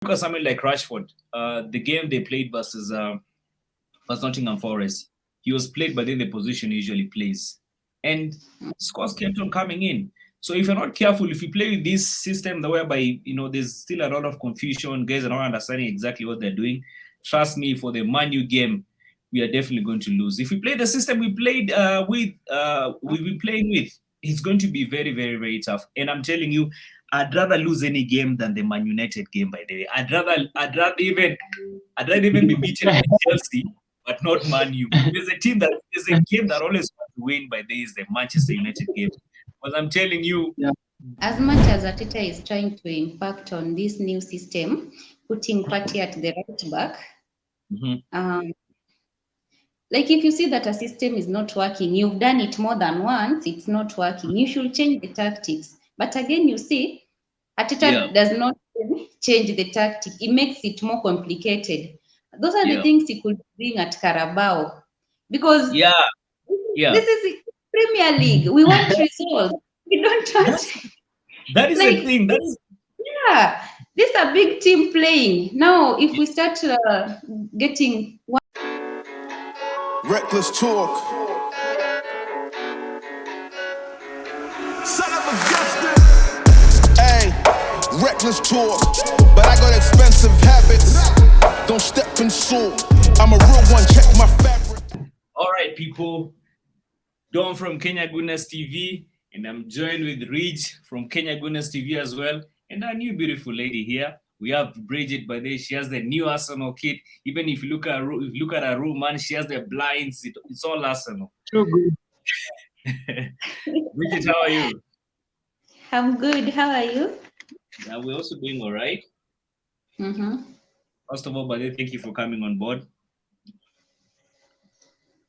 look at something like Rashford, the game they played versus Nottingham Forest, he was played, but in the position he usually plays, and scores kept on coming in. So if you're not careful, if you play with this system, whereby there's still a lot of confusion, guys are not understanding exactly what they're doing. Trust me, for the Man U game, we are definitely going to lose. If we play the system we played we've been playing with, it's going to be very, very, very tough. And I'm telling you, I'd rather lose any game than the Man United game. By the way, I'd rather even be beaten by Chelsea, but not Man U. There's a game that always wants to win by the is the Manchester United game. Because I'm telling you, as much as Arteta is trying to impact on this new system, putting Partey at the right back, like if you see that a system is not working, you've done it more than once, it's not working, you should change the tactics. But again, you see, Arteta does not change the tactic. It makes it more complicated. Those are the things he could bring at Carabao. Because this is Premier League. We want results. We don't want... That is the thing. That is... Yeah. This is a big team playing. Now, if we start getting... Reckless talk. Son of a gifted. Hey, reckless talk. But I got expensive habits. Don't step in salt. I'm a real one. Check my fabric. All right, people. Don from Kenya Goodness TV. And I'm joined with Ridge from Kenya Goodness TV as well. And our new beautiful lady here. We have Bridget, by the way. She has the new Arsenal kit. Even if you look at her room, man, she has the blinds. It's all Arsenal. So good. Bridget, how are you? I'm good. How are you? Yeah, we're also doing all right. First of all, by the way, thank you for coming on board.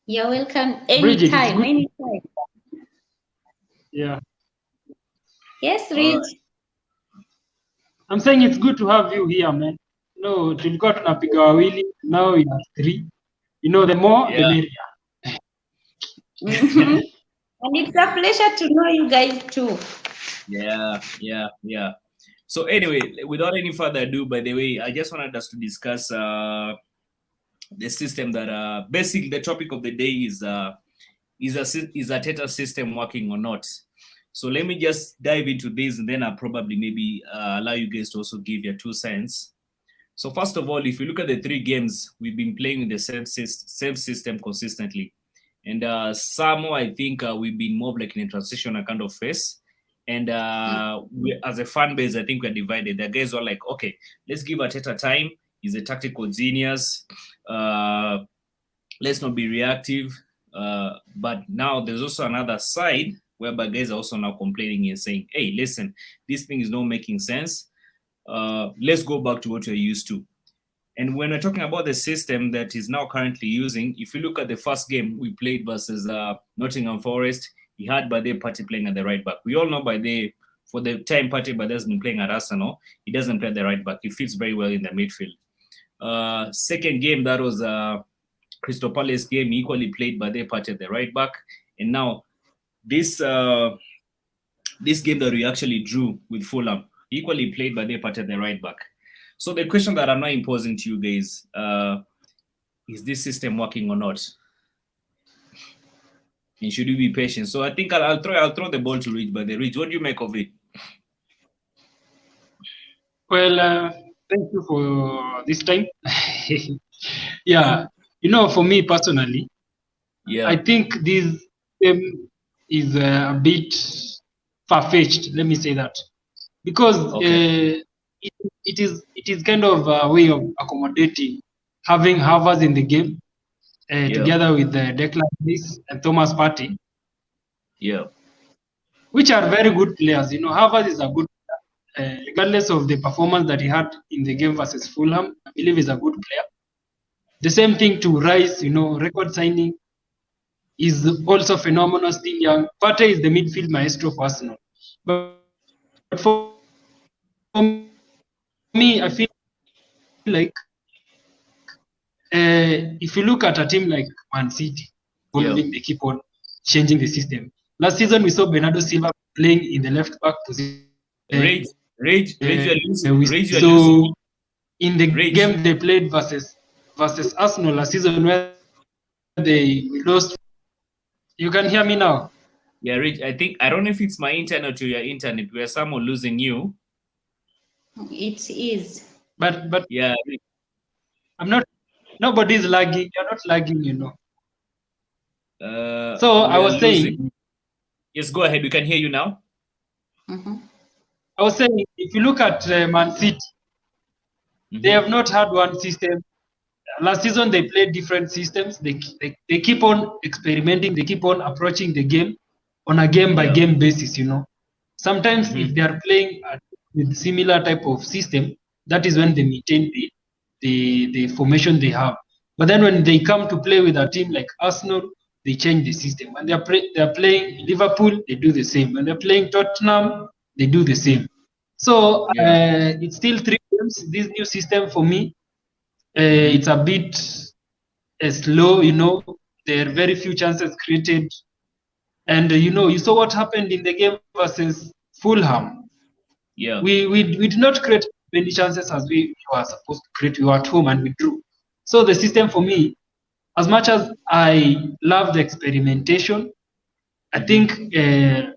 You're welcome. Anytime. Yeah. Yes, Ridge. I'm saying it's good to have you here, man. No, tulikuwa tunapiga wawili, now we have 3. The more, the merrier. And it's a pleasure to know you guys too. Yeah. So anyway, without any further ado, by the way, I just wanted us to discuss the system that basically the topic of the day is Arteta's system working or not? So let me just dive into this, and then I'll probably maybe allow you guys to also give your 2 cents. So first of all, if you look at the 3 games, we've been playing the same system consistently. And somehow I think we've been more like in a transitional kind of phase. And we, as a fan base, I think we're divided. The guys are like, okay, let's give Arteta time. He's a tactical genius. Let's not be reactive. But now there's also another side whereby guys are also now complaining and saying, hey, listen, this thing is not making sense. Let's go back to what we're used to. And when we're talking about the system that is now currently using, if you look at the first game we played versus Nottingham Forest, he had Partey playing at the right back. We all know for the time Partey has been playing at Arsenal, he doesn't play at the right back. He fits very well in the midfield. Second game, that was Crystal Palace game, he equally played Partey at the right back. And now this game that we actually drew with Fulham, he equally played Partey at the right back. So the question that I'm now imposing to you guys, is this system working or not? And should we be patient? So I think I'll throw the ball to Rich. But Rich, what do you make of it? Well, thank you for this time. Yeah, for me personally, I think this system is a bit far-fetched. Let me say that, because it is kind of a way of accommodating having Havertz in the game. Together with Declan Rice and Thomas Partey, which are very good players. Havertz is a good player, regardless of the performance that he had in the game versus Fulham. I believe he's a good player. The same thing to Rice, record signing is also phenomenal. Still young. Partey is the midfield maestro for Arsenal. But for me, I feel like if you look at a team like Man City, they keep on changing the system. Last season, we saw Bernardo Silva playing in the left back position. Rage, in the game they played versus Arsenal last season where they lost. You can hear me now? Yeah, Rich, I don't know if it's my internet or your internet. We are somehow losing you. It is. But yeah, I'm not. Nobody's lagging. You're not lagging, you know. So I was saying. Yes, go ahead. We can hear you now. Mm-hmm. I was saying, if you look at Man City, they have not had one system. Last season they played different systems. They keep on experimenting. They keep on approaching the game on a game by game basis. You know, sometimes if they are playing with similar type of system, that is when they maintain the formation they have. But then when they come to play with a team like Arsenal, they change the system. When they are playing Liverpool, they do the same. When they're playing Tottenham, they do the same. So it's still 3 games. This new system for me, it's a bit slow. You know, there are very few chances created, and you know, you saw what happened in the game versus Fulham. Yeah, we did not create many chances as we were supposed to create. We were at home and we drew. So the system for me, as much as I love the experimentation, I think it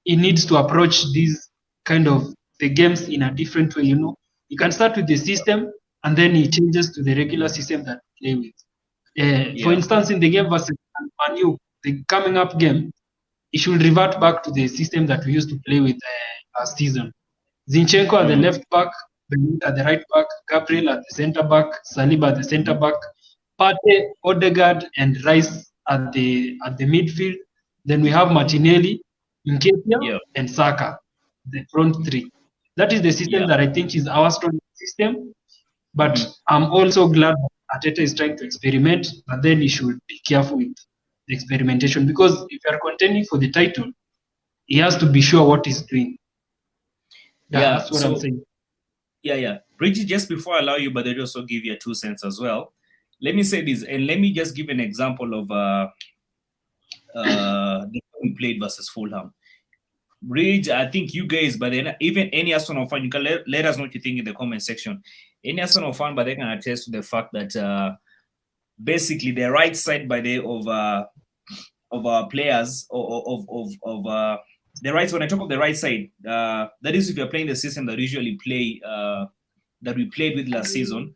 needs to approach these kind of the games in a different way. You know, you can start with the system and then it changes to the regular system that you play with. For instance, in the game versus Man U, the coming up game, it should revert back to the system that we used to play with last season. Zinchenko at the left back, Benitez at the right back, Gabriel at the center back, Saliba at the center back, Partey, Odegaard, and Rice at the midfield. Then we have Martinelli, Nketiah, and Saka, the front 3. That is the system that I think is our strong system. But I'm also glad that Arteta is trying to experiment, but then he should be careful with the experimentation, because if you are contending for the title, he has to be sure what he's doing. That's what I'm saying. Yeah. Bridget, just before I allow you, but they also give you 2 cents as well. Let me say this, and let me just give an example of the game we played versus Fulham. Bridge, I think you guys, but then even any Arsenal fan, you can let us know what you think in the comment section. Any Arsenal fan, but they can attest to the fact that basically the right side by the of our players of the right. When I talk of the right side, that is if you're playing the system that usually play that we played with last season.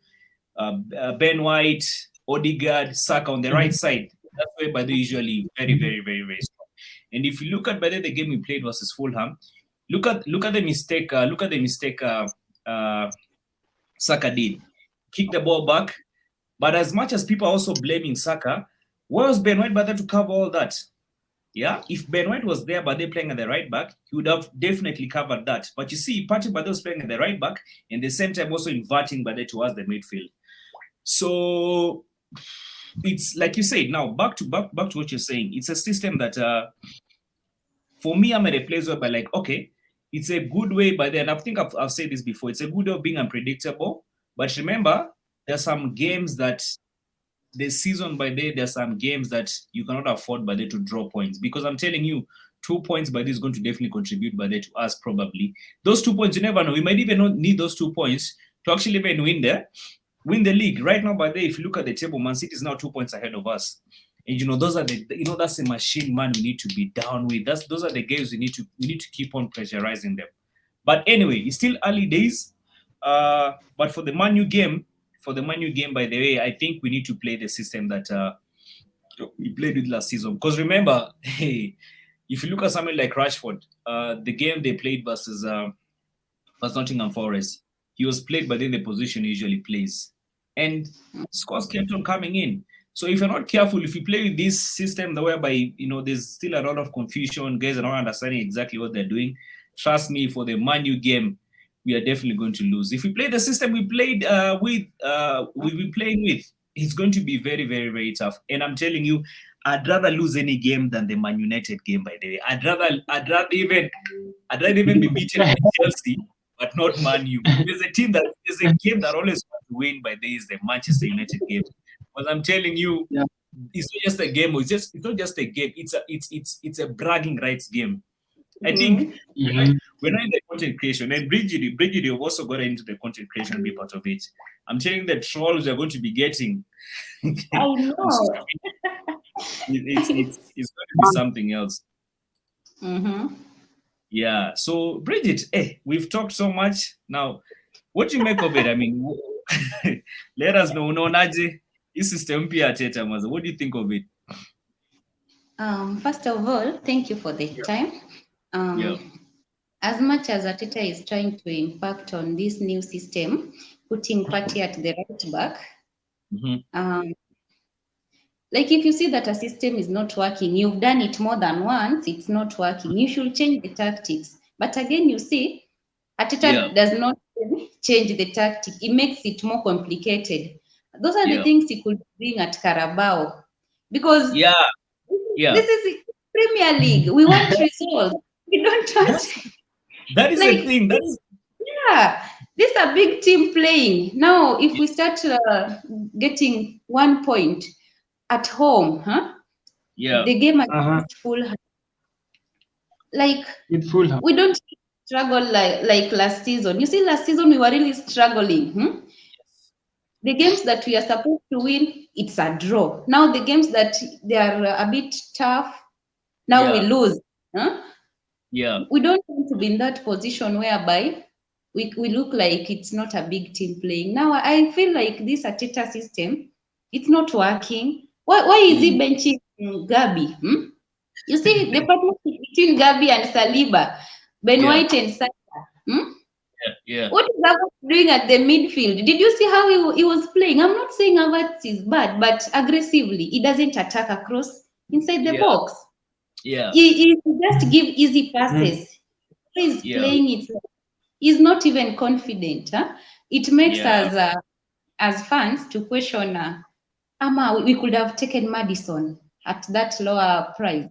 Ben White, Odegaard, Saka on the right side. That's where by the usually very, very, very, very strong. And if you look at by the game we played versus Fulham, look at the mistake. Look at the mistake Saka did. Kick the ball back. But as much as people are also blaming Saka, where was Ben White by there to cover all that? Yeah, if Ben White was there, but they're playing at the right back, he would have definitely covered that. But you see, Partey by was playing at the right back, and at the same time also inverting by there towards the midfield. So it's like you said. Now back to what you're saying. It's a system that, for me, I'm at a place where, by like, okay, it's a good way by then. I think I've said this before. It's a good way of being unpredictable. But remember, there's some games that the season by day, there's some games that you cannot afford by day to draw points, because I'm telling you, 2 points by day is going to definitely contribute by day to us probably. Those 2 points, you never know. We might even not need those 2 points to actually even win the league. Right now by day, if you look at the table, Man City is now 2 points ahead of us. And those are that's a machine, man, we need to be down with. Those are the games we need to keep on pressurizing them. But anyway, it's still early days. But for the Man U game, by the way, I think we need to play the system that we played with last season. Because remember, hey, if you look at something like Rashford, the game they played versus Nottingham Forest, he was played by then the position he usually plays. And scores kept on coming in. So if you're not careful, if you play with this system whereby, there's still a lot of confusion, guys are not understanding exactly what they're doing, trust me, for the Man U game, we are definitely going to lose. If we play the system we played we've been playing with, it's going to be very, very, very tough. And I'm telling you, I'd rather lose any game than the Man United game, by the way. I'd rather even be beaten by Chelsea, but not Man U. There's a game that always wants to win by the is the Manchester United game. But I'm telling you, it's not just a game. It's not just a game. It's a bragging rights game. I think we're not in the content creation. And Bridget, you've also got into the content creation, be part of it. I'm telling the trolls we're going to be getting. I know. It's going to be something else. Mm-hmm. Yeah. So Bridget, we've talked so much. Now, what do you make of it? I mean, let us know. No, Naji, this system Arteta, what do you think of it? First of all, thank you for the time. As much as Arteta is trying to impact on this new system, putting Partey at the right back, like if you see that a system is not working, you've done it more than once, it's not working, you should change the tactics. But again, you see, Arteta does not change the tactic. It makes it more complicated. Those are the things he could bring at Carabao. Because this is Premier League. We want results. We don't want... That is the thing. That is... Yeah. This is a big team playing. Now, if we start getting 1 point at home, the game is full. Like, we don't struggle like last season. You see, last season we were really struggling. The games that we are supposed to win, it's a draw. Now the games that they are a bit tough, now we lose. We don't want to be in that position whereby we look like it's not a big team playing. Now I feel like this Arteta system, it's not working. Why is he benching Gabi? You see the partnership between Gabi and Saliba, Ben White and Saka. What is Havertz doing at the midfield? Did you see how he was playing? I'm not saying Havertz is bad, but aggressively. He doesn't attack across inside the box. He just give easy passes. He's playing it. He's not even confident. It makes us, as fans, to question, we could have taken Madison at that lower price.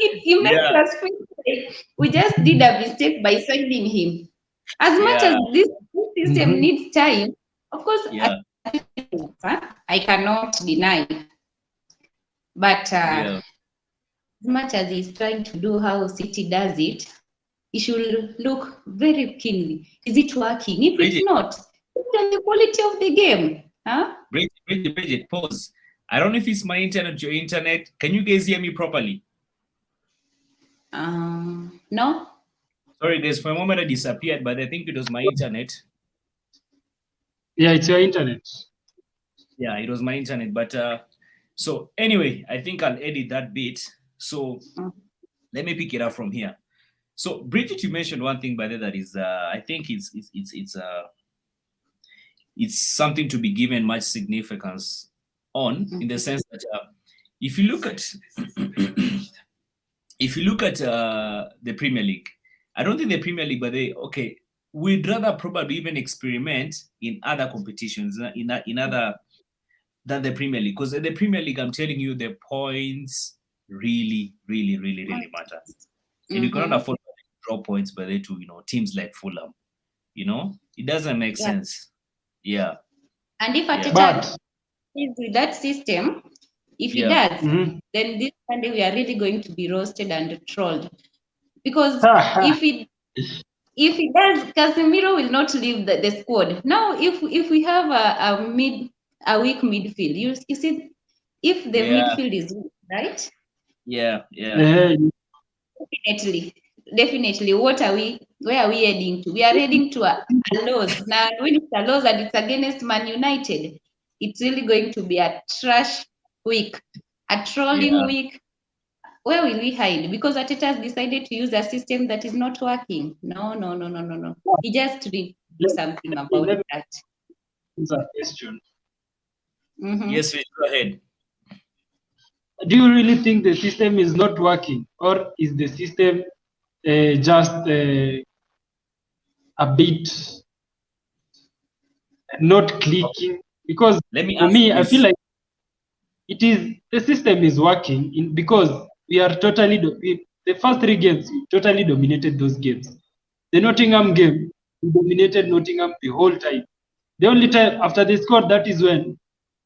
It makes us feel like we just did a mistake by signing him. As much as this system needs time, of course, I cannot deny. But as much as he's trying to do how City does it, he should look very keenly. Is it working? If it's not, look at the quality of the game. Bridget, pause. I don't know if it's my internet or your internet. Can you guys hear me properly? No. Sorry, guys. For a moment I disappeared, but I think it was my internet. Yeah, it's your internet. Yeah, it was my internet. But so anyway, I think I'll edit that bit. So let me pick it up from here. So Bridget, you mentioned one thing, by that is I think it's something to be given much significance on, in the sense that if you look at the Premier League, I don't think the Premier League, but we'd rather probably even experiment in other competitions, in other than the Premier League, because in the Premier League, I'm telling you, the points really matter, and you cannot afford to draw points by the two, teams like Fulham. It doesn't make sense. Yeah. And if Arteta is with that system, if he does, then this Sunday we are really going to be roasted and trolled. Because if he does, Casemiro will not leave the squad. Now, if we have a weak midfield, you see, if the midfield is weak, right? Yeah. Definitely. Where are we heading to? We are heading to a loss. Now, when it's a loss and it's against Man United, it's really going to be a trash week, a trolling week. Where will we hide? Because Arteta has decided to use a system that is not working. No. He just did do something about that. It's a question. Yes, go ahead. Do you really think the system is not working, or is the system just a bit not clicking? Because for me, I feel like the system is working because we are the first 3 games, we totally dominated those games. The Nottingham game, we dominated Nottingham the whole time. The only time after they scored, that is when,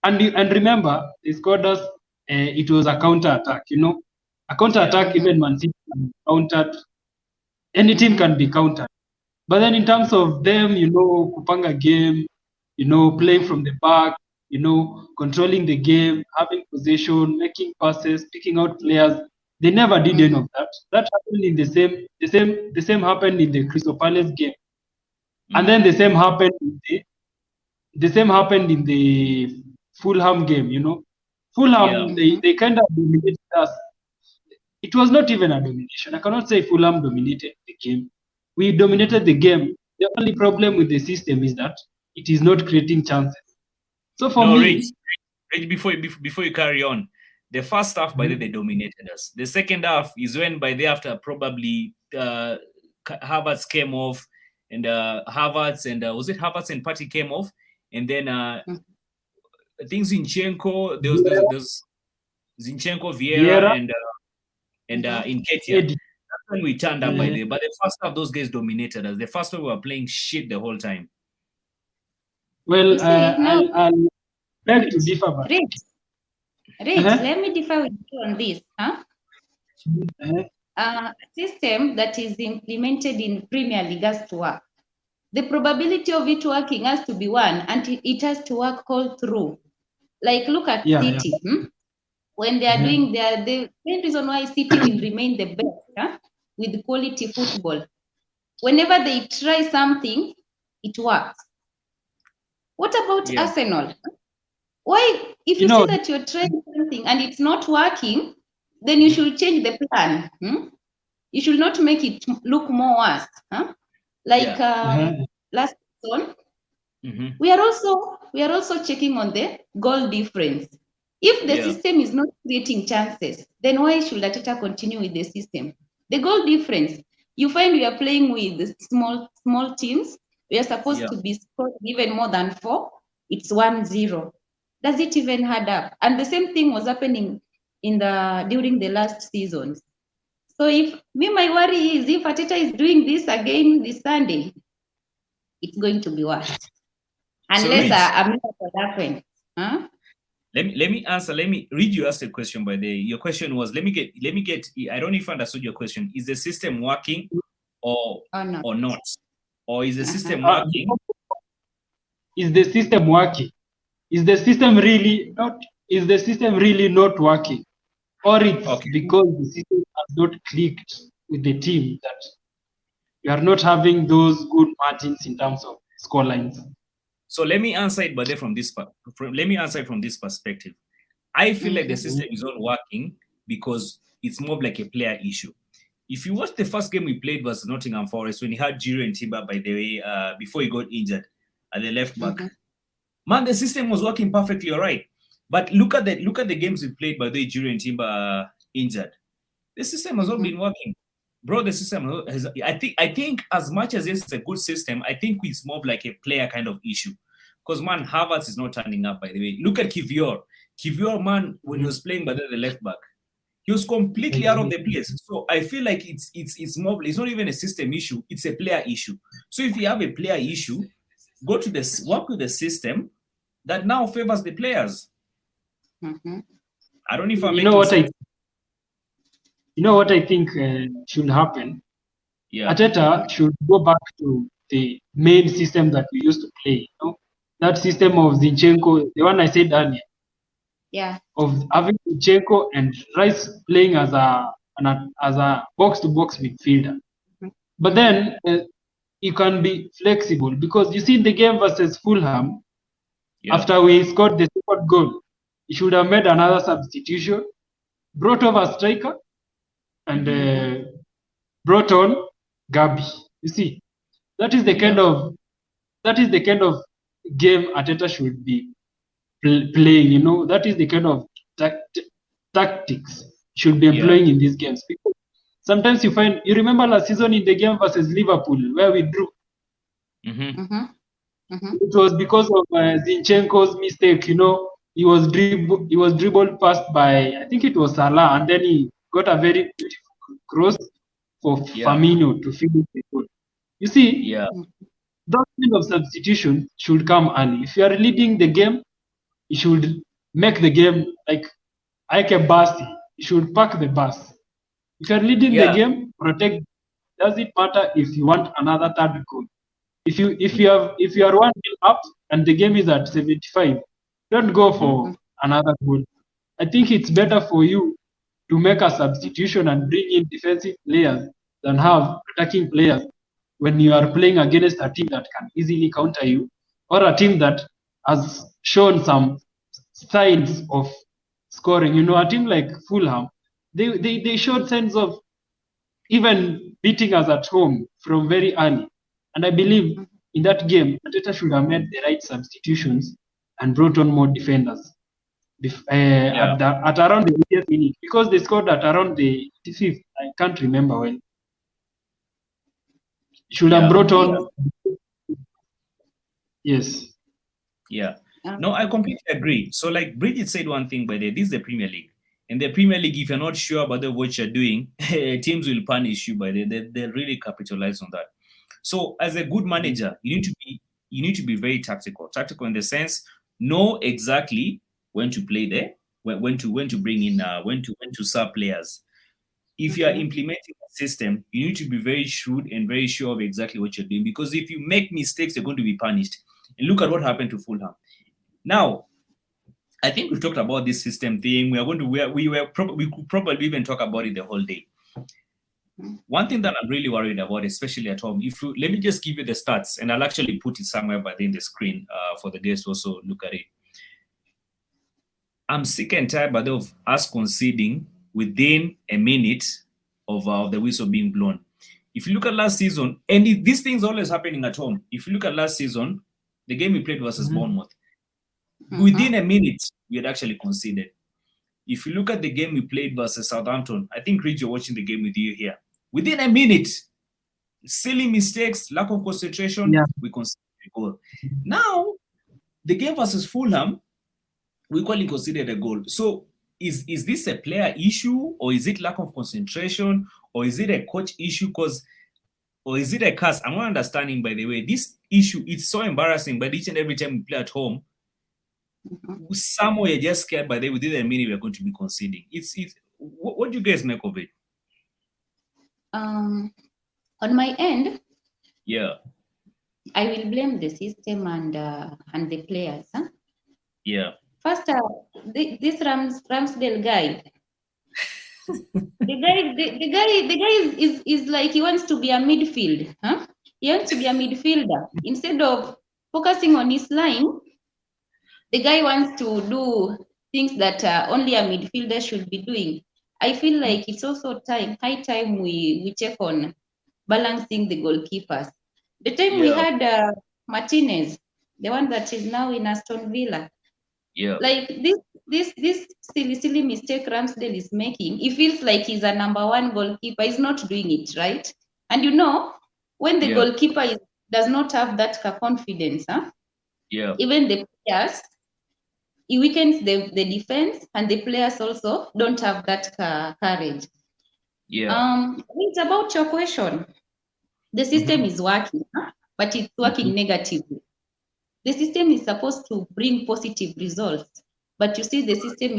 and remember, they scored us, it was a counter-attack, a counter-attack, even Man City can be countered. Any team can be countered. But then in terms of them, kupanga game, playing from the back, controlling the game, having possession, making passes, picking out players, they never did any of that. That happened in the same happened in the Crystal Palace game. And then the same happened in the Fulham game, Fulham, they kind of dominated us. It was not even a domination. I cannot say Fulham dominated the game. We dominated the game. The only problem with the system is that it is not creating chances. So for me, Rich, before you carry on, the first half by they dominated us. The second half is when by the after probably Havertz came off, and Havertz and was it Havertz and Partey came off, and then I think Zinchenko, there was Zinchenko, Vieira, and Nketiah. That's when we turned up by there. But the first half, those guys dominated us. The first half, we were playing shit the whole time. Well, I'll beg to differ. Rich, let me differ with you on this. A system that is implemented in Premier League has to work. The probability of it working has to be one, and it has to work all through. Like, look at City. When they are doing the main reason why City will remain the best with quality football. Whenever they try something, it works. What about Arsenal? Why, if you see that you're trying something and it's not working, then you should change the plan. You should not make it look more worse. Like last season, we are also checking on the goal difference. If the system is not creating chances, then why should Arteta continue with the system? The goal difference, you find we are playing with small teams. We are supposed to be scoring even more than 4. It's 1-0. Does it even add up? And the same thing was happening during the last seasons. So my worry is if Arteta is doing this again this Sunday, it's going to be worse. Unless a miracle happens. Let me answer. Let me read you asked a question by your question was let me get I don't know if I understood your question. Is the system working or not? Or is the system working? Is the system working? Is the system really not working? Or it's because the system has not clicked with the team that we are not having those good margins in terms of score lines. So let me answer it, but then from this perspective. I feel like the system is not working because it's more like a player issue. If you watch the first game we played versus Nottingham Forest, when he had Jiro and Timber, by the way, before he got injured at the left back, man, the system was working perfectly all right. But look at the games we played by the way Jiro and Timber injured. The system has not been working. Bro, the system has, I think as much as it's a good system, I think it's more like a player kind of issue. Because, man, Havertz is not turning up, by the way. Look at Kivior. Kivior, man, when he was playing by the left back, he was completely out of the place. So I feel like it's more, it's not even a system issue, it's a player issue. So if you have a player issue, work with the system that now favors the players. I don't know if I'm making sense. You know what I think should happen? Arteta should go back to the main system that we used to play. That system of Zinchenko, the one I said earlier. Of having Zinchenko and Rice playing as a box-to-box midfielder. But then you can be flexible because you see the game versus Fulham, after we scored the second goal, he should have made another substitution, brought over a striker, and brought on Gabi. You see, that is the kind of game Arteta should be playing. That is the kind of tactics should be employing in these games. Because sometimes you remember last season in the game versus Liverpool where we drew. It was because of Zinchenko's mistake. He was dribbled past by, I think it was Salah, and then he got a very beautiful cross for Firmino to finish the goal. You see, that kind of substitution should come early. If you are leading the game, you should make the game like a bus. You should park the bus. If you are leading the game, protect doesn't matter if you want another third goal. If you are 1-0 up and the game is at 75, don't go for another goal. I think it's better for you to make a substitution and bring in defensive players than have attacking players when you are playing against a team that can easily counter you, or a team that has shown some signs of scoring. You know, a team like Fulham, they showed signs of even beating us at home from very early. And I believe in that game, Arteta should have made the right substitutions and brought on more defenders at around the 80th minute, because they scored at around the 85th. I can't remember when. Should have brought on. Yes. Yeah. No, I completely agree. So, like Bridget said one thing, by the way, this is the Premier League. In the Premier League, if you're not sure about what you're doing, teams will punish you. By they really capitalize on that. So, as a good manager, you need to be very tactical. Tactical in the sense, know exactly when to play there, when to bring in, when to sub players. If you are implementing a system, you need to be very shrewd and very sure of exactly what you're doing. Because if you make mistakes, you're going to be punished. And look at what happened to Fulham. Now, I think we've talked about this system thing. We could probably even talk about it the whole day. One thing that I'm really worried about, especially at home, let me just give you the stats, and I'll actually put it somewhere by the screen for the guests to also look at it. I'm sick and tired of us conceding within a minute of the whistle being blown. If you look at last season, and these things always happening at home. If you look at last season, the game we played versus Bournemouth, within a minute, we had actually conceded. If you look at the game we played versus Southampton, I think, Rich, you're watching the game with you here. Within a minute, silly mistakes, lack of concentration, we conceded a goal. Now, the game versus Fulham, we equally conceded a goal. So, is this a player issue, or is it lack of concentration, or is it a coach issue? Or is it a curse? I'm not understanding, by the way. This issue, it's so embarrassing, but each and every time we play at home, somewhere you're just scared by the way, within a minute we're going to be conceding. What do you guys make of it? On my end, I will blame the system and the players. Yeah. First, this Ramsdale guy. the guy is like he wants to be a midfield. He wants to be a midfielder. Instead of focusing on his line, the guy wants to do things that only a midfielder should be doing. I feel like it's also high time we check on balancing the goalkeepers. The time we had Martinez, the one that is now in Aston Villa. Yeah. Like this silly mistake Ramsdale is making, he feels like he's a number one goalkeeper. He's not doing it right. And you know, when the goalkeeper does not have that confidence, even the players, it weakens the defense, and the players also don't have that courage. It's about your question. The system is working, but it's working negatively. The system is supposed to bring positive results, but you see the system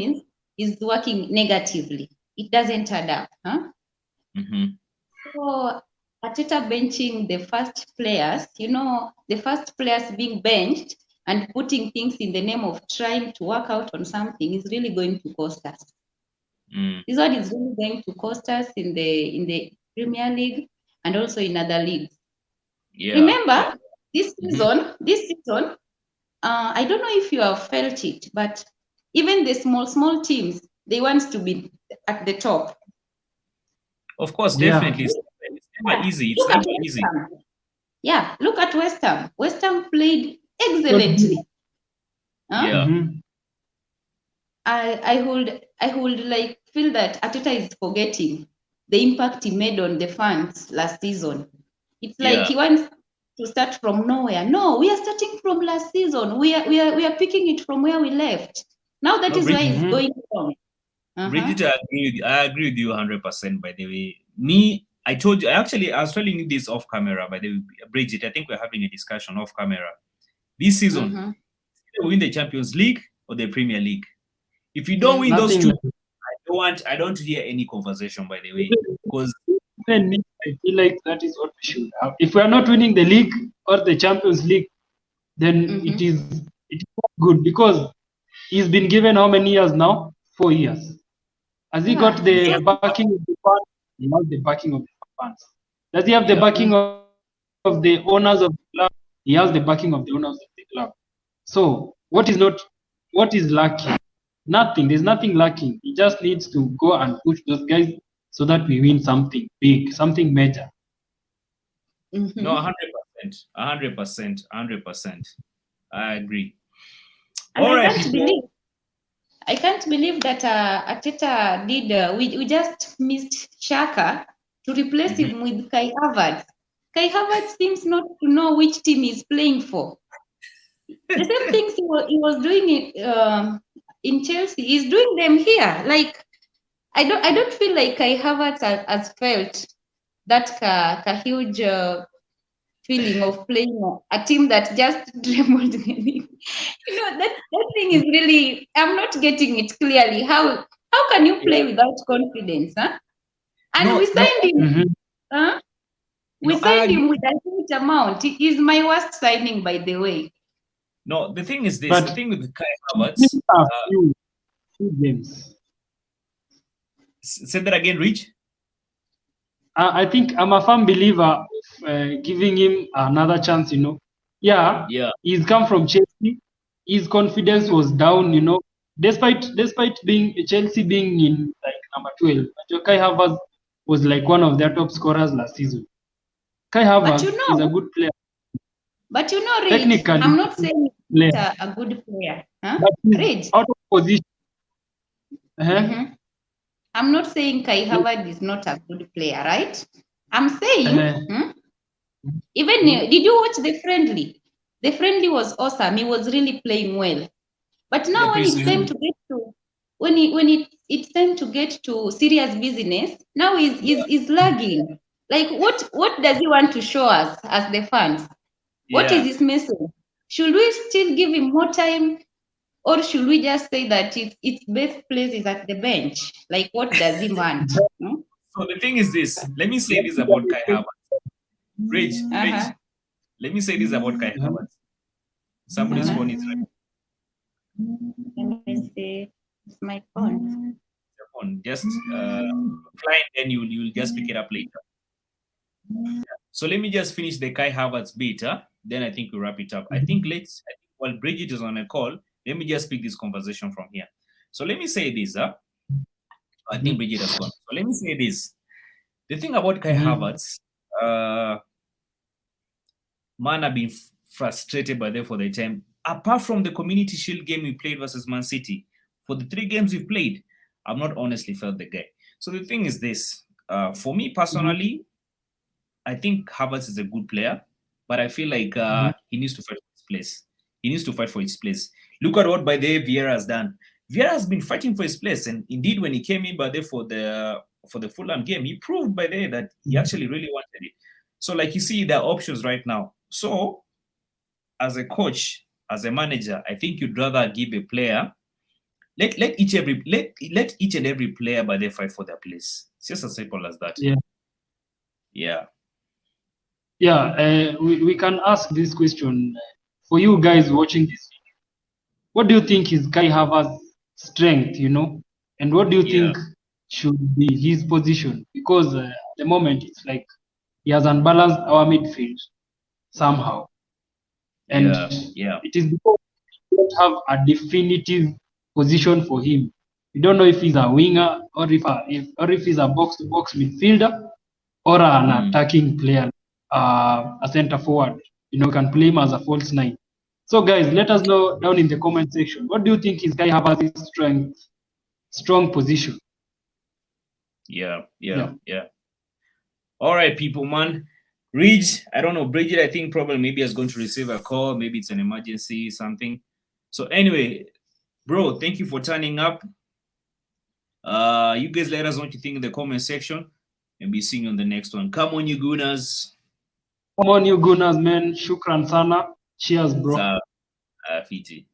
is working negatively. It doesn't add up. So Arteta benching the first players, the first players being benched and putting things in the name of trying to work out on something is really going to cost us. This is what is really going to cost us in the Premier League and also in other leagues. Remember, this season, I don't know if you have felt it, but even the small teams, they want to be at the top. Of course, definitely. It's never easy. It's never easy. Yeah, look at West Ham. West Ham played excellently. I would like feel that Arteta is forgetting the impact he made on the fans last season. It's like he wants to start from nowhere. No, we are starting from last season. We are picking it from where we left. Now that is where it's going wrong. Bridget, I agree with you 100%. By the way, I told you. I was telling you this off camera. By the way, Bridget, I think we're having a discussion off camera. This season, we win the Champions League or the Premier League. If you don't win those two, I don't hear any conversation. By the way, because even me, I feel like that is what we should have. If we are not winning the league or the Champions League, then it is not good, because he's been given how many years now? 4 years. Has he got the backing of the fans? He has the backing of the fans. Does he have the backing of the owners of the club? He has the backing of the owners of the club. So what is lacking? Nothing. There's nothing lacking. He just needs to go and push those guys so that we win something big, something major. No, 100%. I agree. And all right. I can't believe that Arteta did. We just missed Xhaka to replace him with Kai Havertz. Kai Havertz seems not to know which team he's playing for. The same things he was doing in Chelsea, he's doing them here. Like, I don't feel like Kai Havertz has felt that huge feeling of playing a team that just dribbled. That thing is really, I'm not getting it clearly. How can you play without confidence, huh? And we signed him. We signed him with a huge amount. He is my worst signing, by the way. No, the thing is this. The thing with Kai Havertz. Few games. Say that again, Rich. I think I'm a firm believer of giving him another chance. Yeah. He's come from Chelsea. His confidence was down. Despite being Chelsea being in like number 12, Kai Havertz was like one of their top scorers last season. Kai Havertz is a good player. But Rich, I'm not saying he's a good player. Huh? Rich, out of position. I'm not saying Kai Havertz is not a good player, right? I'm saying, even did you watch the friendly? The friendly was awesome. He was really playing well. But now when it's time to get to it's time to get to serious business, now he's lagging. Like what does he want to show us as the fans? What is his message? Should we still give him more time? Or should we just say that its best place is at the bench? Like, what does he want? So the thing is this. Let me say this about Kai Havertz. Rich. Let me say this about Kai Havertz. Somebody's phone is ready. Let me see. It's my phone. Your phone. Just client, then you'll just pick it up later. So let me just finish the Kai Havertz bit. Then I think we'll wrap it up. I think while Bridget is on a call, let me just pick this conversation from here. So let me say this. I think Bridget has gone. So let me say this. The thing about Kai Havertz, man, I've been frustrated by them for the time. Apart from the Community Shield game we played versus Man City, for the 3 games we've played, I've not honestly felt the guy. So the thing is this. For me personally, I think Havertz is a good player, but I feel like he needs to fight for his place. He needs to fight for his place. Look at what by the Vieira has done. Vieira has been fighting for his place, and indeed, when he came in by the for the Fulham game, he proved by the that he actually really wanted it. So, like you see, there are options right now. So, as a coach, as a manager, I think you'd rather give a player let each and every player by the fight for their place. It's just as simple as that. We can ask this question for you guys watching this video. What do you think is Kai Havertz's strength, and what do you think should be his position? Because at the moment it's like he has unbalanced our midfield somehow, and it is because we don't have a definitive position for him. We don't know if he's a winger or if he's a box-to-box midfielder or an attacking player, a center forward. Can play him as a false 9. So, guys, let us know down in the comment section. What do you think is Kai Havertz's strong position? Yeah. All right, people, man. Ridge, I don't know. Bridget, I think probably maybe is going to receive a call. Maybe it's an emergency, something. So anyway, bro, thank you for turning up. You guys let us know what you think in the comment section, and be seeing you on the next one. Come on, you Gunners. Come on, you Gunners, man. Shukran sana. Cheers, bro. Fiti.